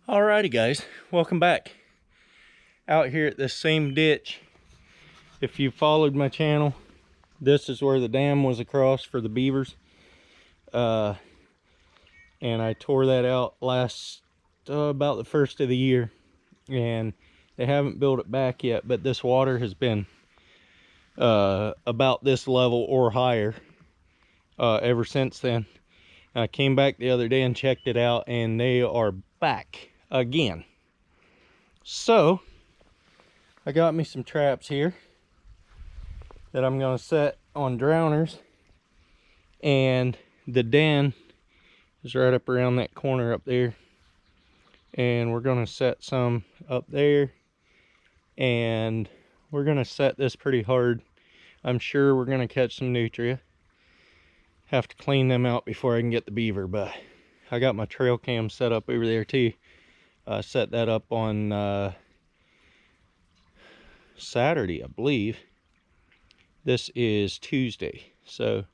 Alrighty guys, welcome back. Out here at this same ditch. If you followed my channel, this is where the dam was across for the beavers. And I tore that out last, about the first of the year. And they haven't built it back yet, but this water has been about this level or higher ever since then. I came back the other day and checked it out, and they are back again. So I got me some traps here that I'm going to set on drowners, and the den is right up around that corner up there, and we're going to set some up there, and we're going to set this pretty hard. I'm sure we're going to catch some nutria. Have to clean them out before I can get the beaver, but I got my trail cam set up over there too. Set that up on Saturday, I believe. This is Tuesday, so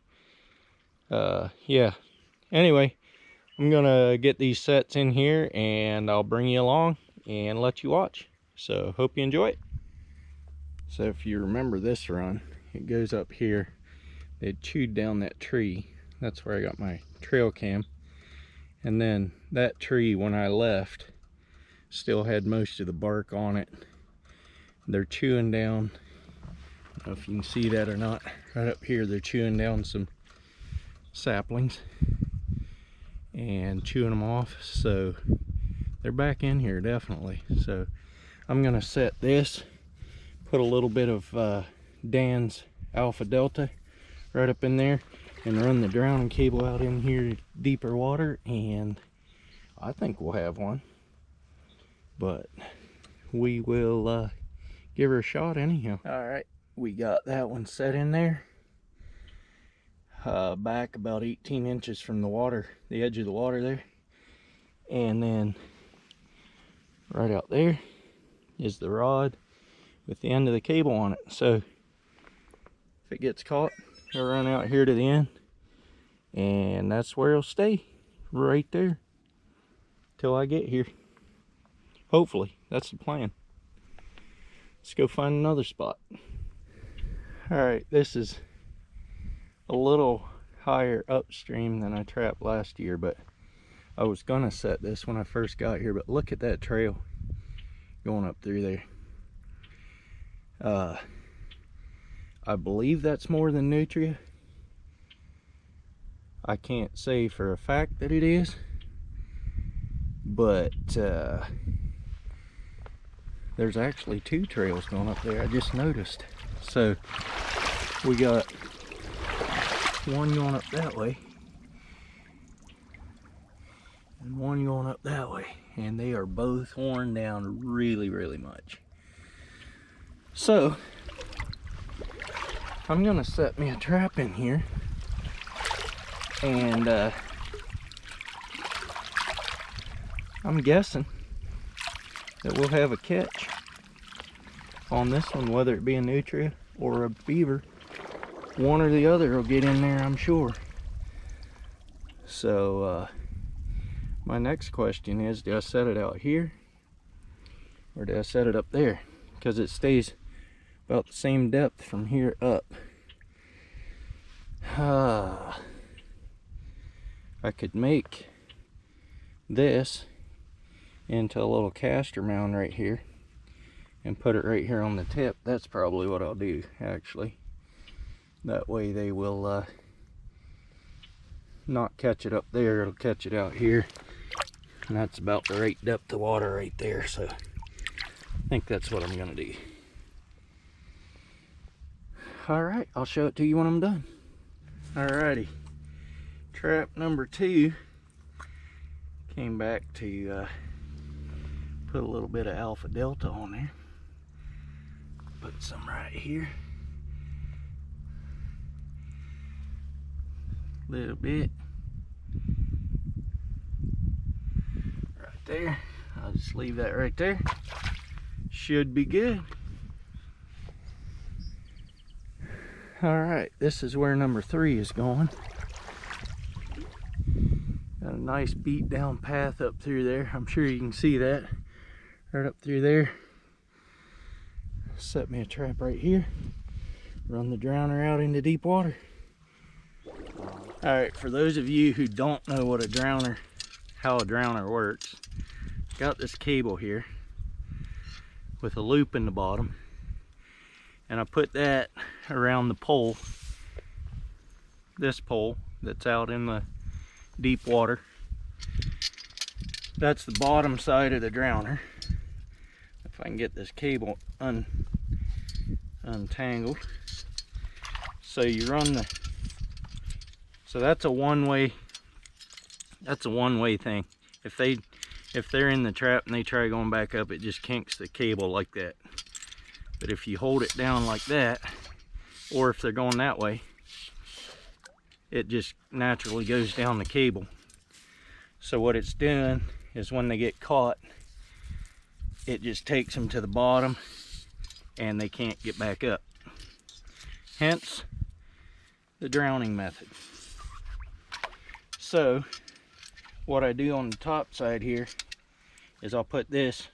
yeah. Anyway, I'm gonna get these sets in here and I'll bring you along and let you watch. So hope you enjoy it. So if you remember this run, it goes up here. They chewed down that tree. That's where I got my trail cam. And then that tree, when I left, still had most of the bark on it. They're chewing down, I don't know if you can see that or not, right up here they're chewing down some saplings and chewing them off, so they're back in here definitely. So I'm gonna set this, put a little bit of Dan's Alpha Delta right up in there, and run the drowning cable out in here deeper water, and I think we'll have one. But we will give her a shot anyhow. All right, we got that one set in there. Back about 18 inches from the water, the edge of the water there. And then right out there is the rod with the end of the cable on it. So if it gets caught, it'll run out here to the end, and that's where it'll stay, right there, till I get here. Hopefully, that's the plan. Let's go find another spot. Alright, this is a little higher upstream than I trapped last year, but I was gonna set this when I first got here, but look at that trail going up through there. I believe that's more than nutria. I can't say for a fact that it is, but there's actually two trails going up there, I just noticed. So we got one going up that way and one going up that way, and they are both worn down really much. So I'm gonna set me a trap in here, and I'm guessing that we'll have a catch on this one, whether it be a nutria or a beaver. One or the other will get in there, I'm sure. So my next question is, do I set it out here or do I set it up there? Because it stays about the same depth from here up. I could make this into a little caster mound right here and put it right here on the tip. That's probably what I'll do, actually. That way they will not catch it up there, it'll catch it out here, and that's about the right depth of water right there. So I think that's what I'm gonna do. Alright, I'll show it to you when I'm done. Alrighty, trap number 2. Came back to put a little bit of Alpha Delta on there. Put some right here. Little bit. Right there. I'll just leave that right there. Should be good. Alright, this is where number 3 is going. Got Got a nice beat down path up through there. I'm sure you can see that right up through there. Set me a trap right here. Run the drowner out into deep water. Alright, for those of you who don't know what a drowner, how a drowner works, got this cable here with a loop in the bottom, and I put that around the pole, this pole that's out in the deep water. That's the bottom side of the drowner. If I can get this cable untangled. So you run the, so that's a one-way thing. If they're in the trap and they try going back up, it just kinks the cable like that. But if you hold it down like that, or if they're going that way, it just naturally goes down the cable. So what it's doing is when they get caught, it just takes them to the bottom and they can't get back up. Hence the drowning method. So what I do on the top side here is I'll put this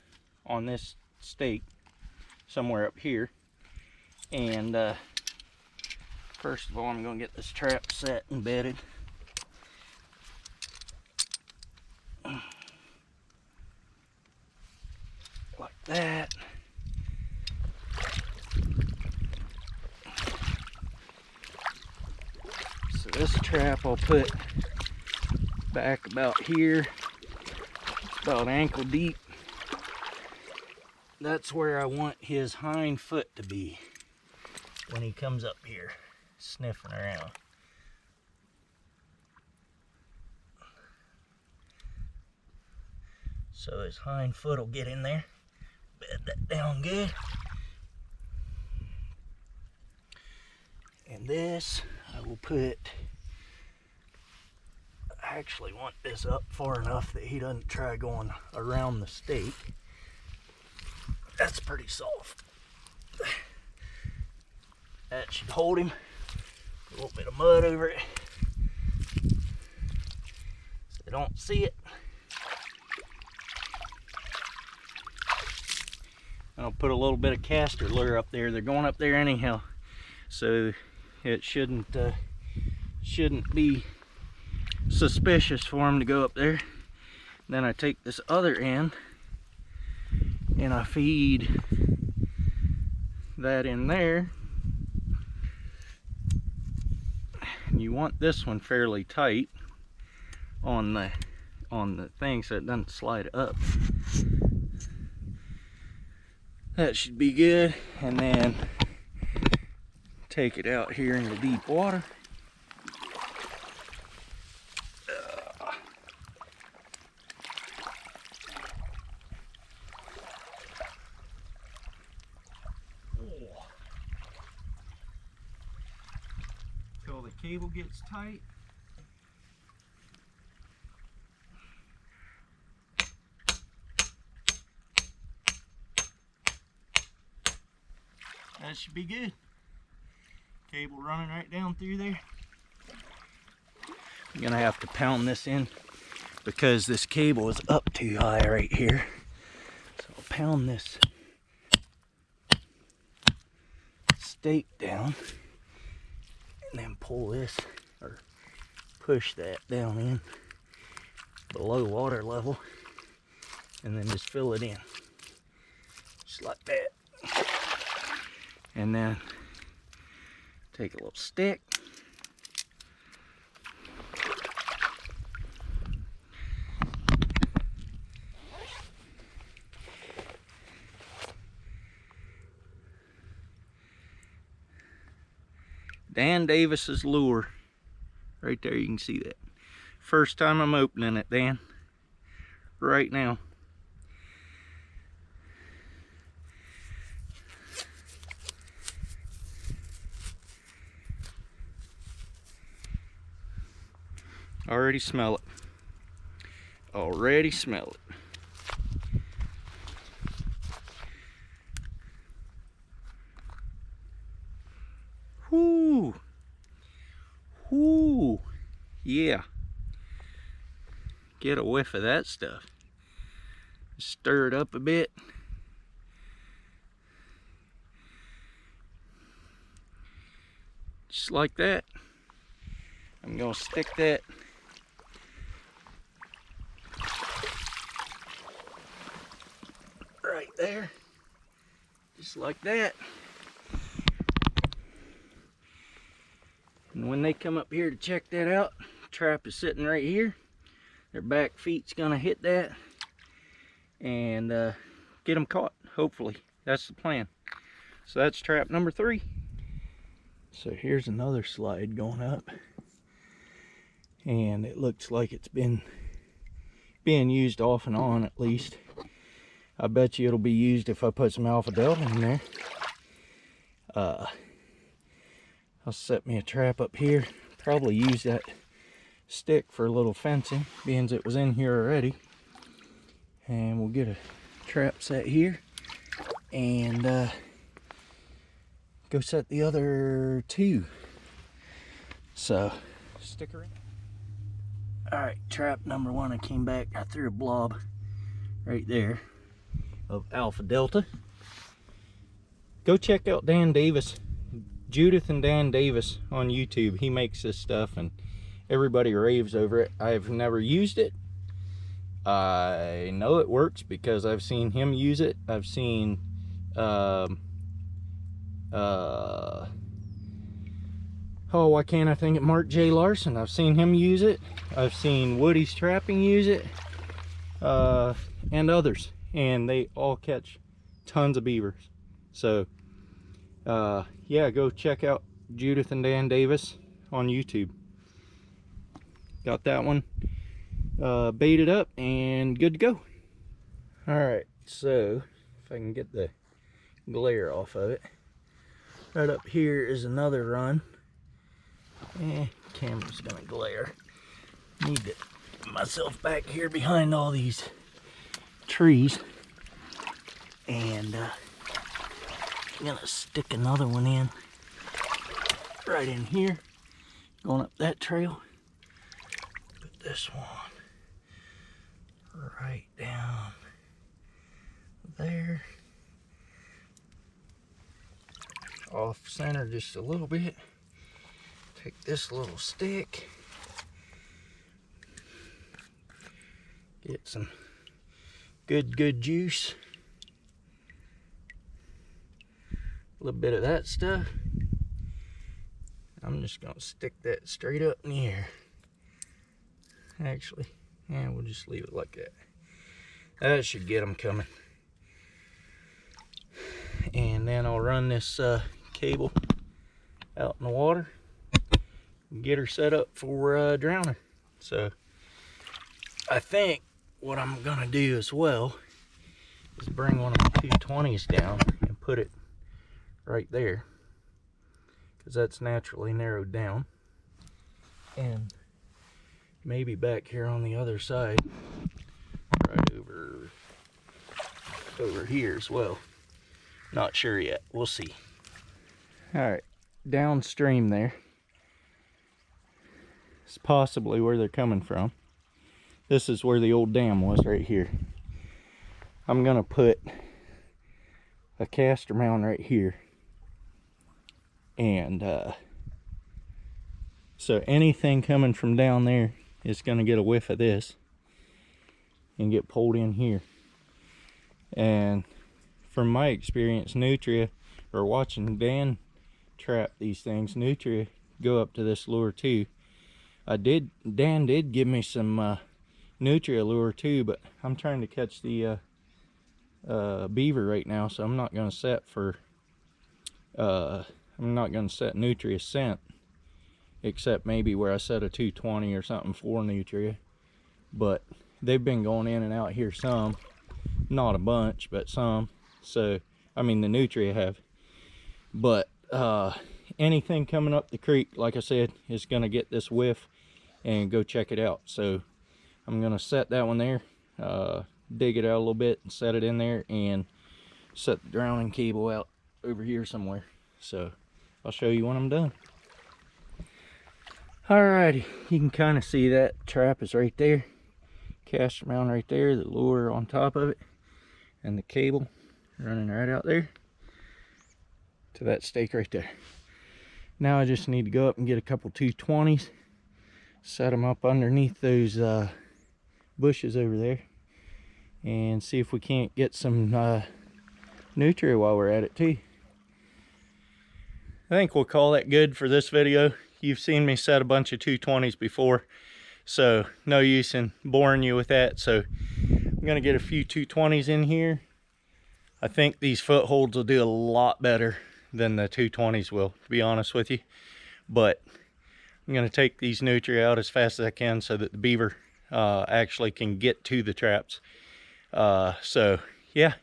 on this stake somewhere up here, and first of all I'm going to get this trap set and bedded. Like that. So this trap I'll put back about here. It's about ankle deep. That's where I want his hind foot to be when he comes up here sniffing around. So his hind foot will get in there. Bed that down good. And this I will put, I actually want this up far enough that he doesn't try going around the stake. That's pretty soft. That should hold him. A little bit of mud over it so they don't see it. I'll put a little bit of castor lure up there. They're going up there anyhow, so it shouldn't be suspicious for them to go up there. Then I take this other end and I feed that in there. And you want this one fairly tight on the thing so it doesn't slide up. That should be good. And then take it out here into deep water. Till the cable gets tight. That should be good. Cable running right down through there. I'm gonna have to pound this in because this cable is up too high right here. So I'll pound this stake down and then pull this or push that down in below water level and then just fill it in. Just like that. And then take a little stick. Dan Davis's lure. Right there, you can see that. First time I'm opening it, Dan. Right now. Already smell it. Already smell it. Whoo. Whoo. Yeah. get a whiff of that stuff. Stir it up a bit. Just like that. I'm gonna stick that right there, just like that. And when they come up here to check that out, trap is sitting right here. Their back feet's gonna hit that and get them caught, hopefully. That's the plan. So that's trap number 3. So here's another slide going up, and it looks like it's been being used off and on at least. I bet you it'll be used if I put some alpha delta in there. I'll set me a trap up here, probably use that stick for a little fencing, being as it was in here already. And we'll get a trap set here and go set the other 2. So stick around. Alright, trap number 1, I came back, I threw a blob right there of alpha delta. Go check out Dan Davis, Judith and Dan Davis on YouTube. He makes this stuff and everybody raves over it. I've never used it. I know it works because I've seen him use it. I've seen why can't I think of Mark J. Larson? I've seen him use it. I've seen Woody's Trapping use it, and others, and they all catch tons of beavers. So yeah, go check out Judith and Dan Davis on YouTube. Got that one baited up and good to go. All right, so if I can get the glare off of it, right up here is another run. Camera's gonna glare. Need to get myself back here behind all these trees, and I'm gonna stick another one in right in here, going up that trail. Put this one right down there, off center just a little bit. Take this little stick, get some good juice, a little bit of that stuff. I'm just gonna stick that straight up in the air. Actually, yeah, we'll just leave it like that. That should get them coming. And then I'll run this cable out in the water, get her set up for drowning. So I think what I'm gonna do as well is bring one of my 220s down and put it right there, because that's naturally narrowed down, and maybe back here on the other side, right over here as well. Not sure yet, we'll see. All right, downstream there is possibly where they're coming from. This is where the old dam was, right here. I'm gonna put a caster mound right here, and so anything coming from down there is gonna get a whiff of this and get pulled in here. And from my experience, nutria, or watching Dan trap these things, nutria go up to this lure too. Dan did give me some nutria lure too, but I'm trying to catch the beaver right now, so I'm not gonna set for I'm not gonna set nutria scent, except maybe where I set a 220 or something for nutria. But they've been going in and out here some, not a bunch, but some. So I mean, the nutria have, but anything coming up the creek, like I said, is gonna get this whiff and go check it out. So I'm gonna set that one there, dig it out a little bit and set it in there, and set the drowning cable out over here somewhere. So I'll show you when I'm done. Alrighty, you can kind of see that trap is right there. caster mount right there, the lure on top of it, and the cable running right out there to that stake right there. Now I just need to go up and get a couple 220s, set them up underneath those bushes over there, and see if we can't get some nutria while we're at it too. I think we'll call that good for this video. You've seen me set a bunch of 220s before, so no use in boring you with that. So I'm gonna get a few 220s in here. I think these footholds will do a lot better than the 220s will, to be honest with you. But I'm gonna take these nutria out as fast as I can so that the beaver actually can get to the traps. So yeah,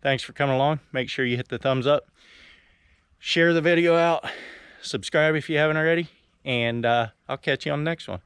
thanks for coming along. Make sure you hit the thumbs up, share the video out, subscribe if you haven't already, and I'll catch you on the next one.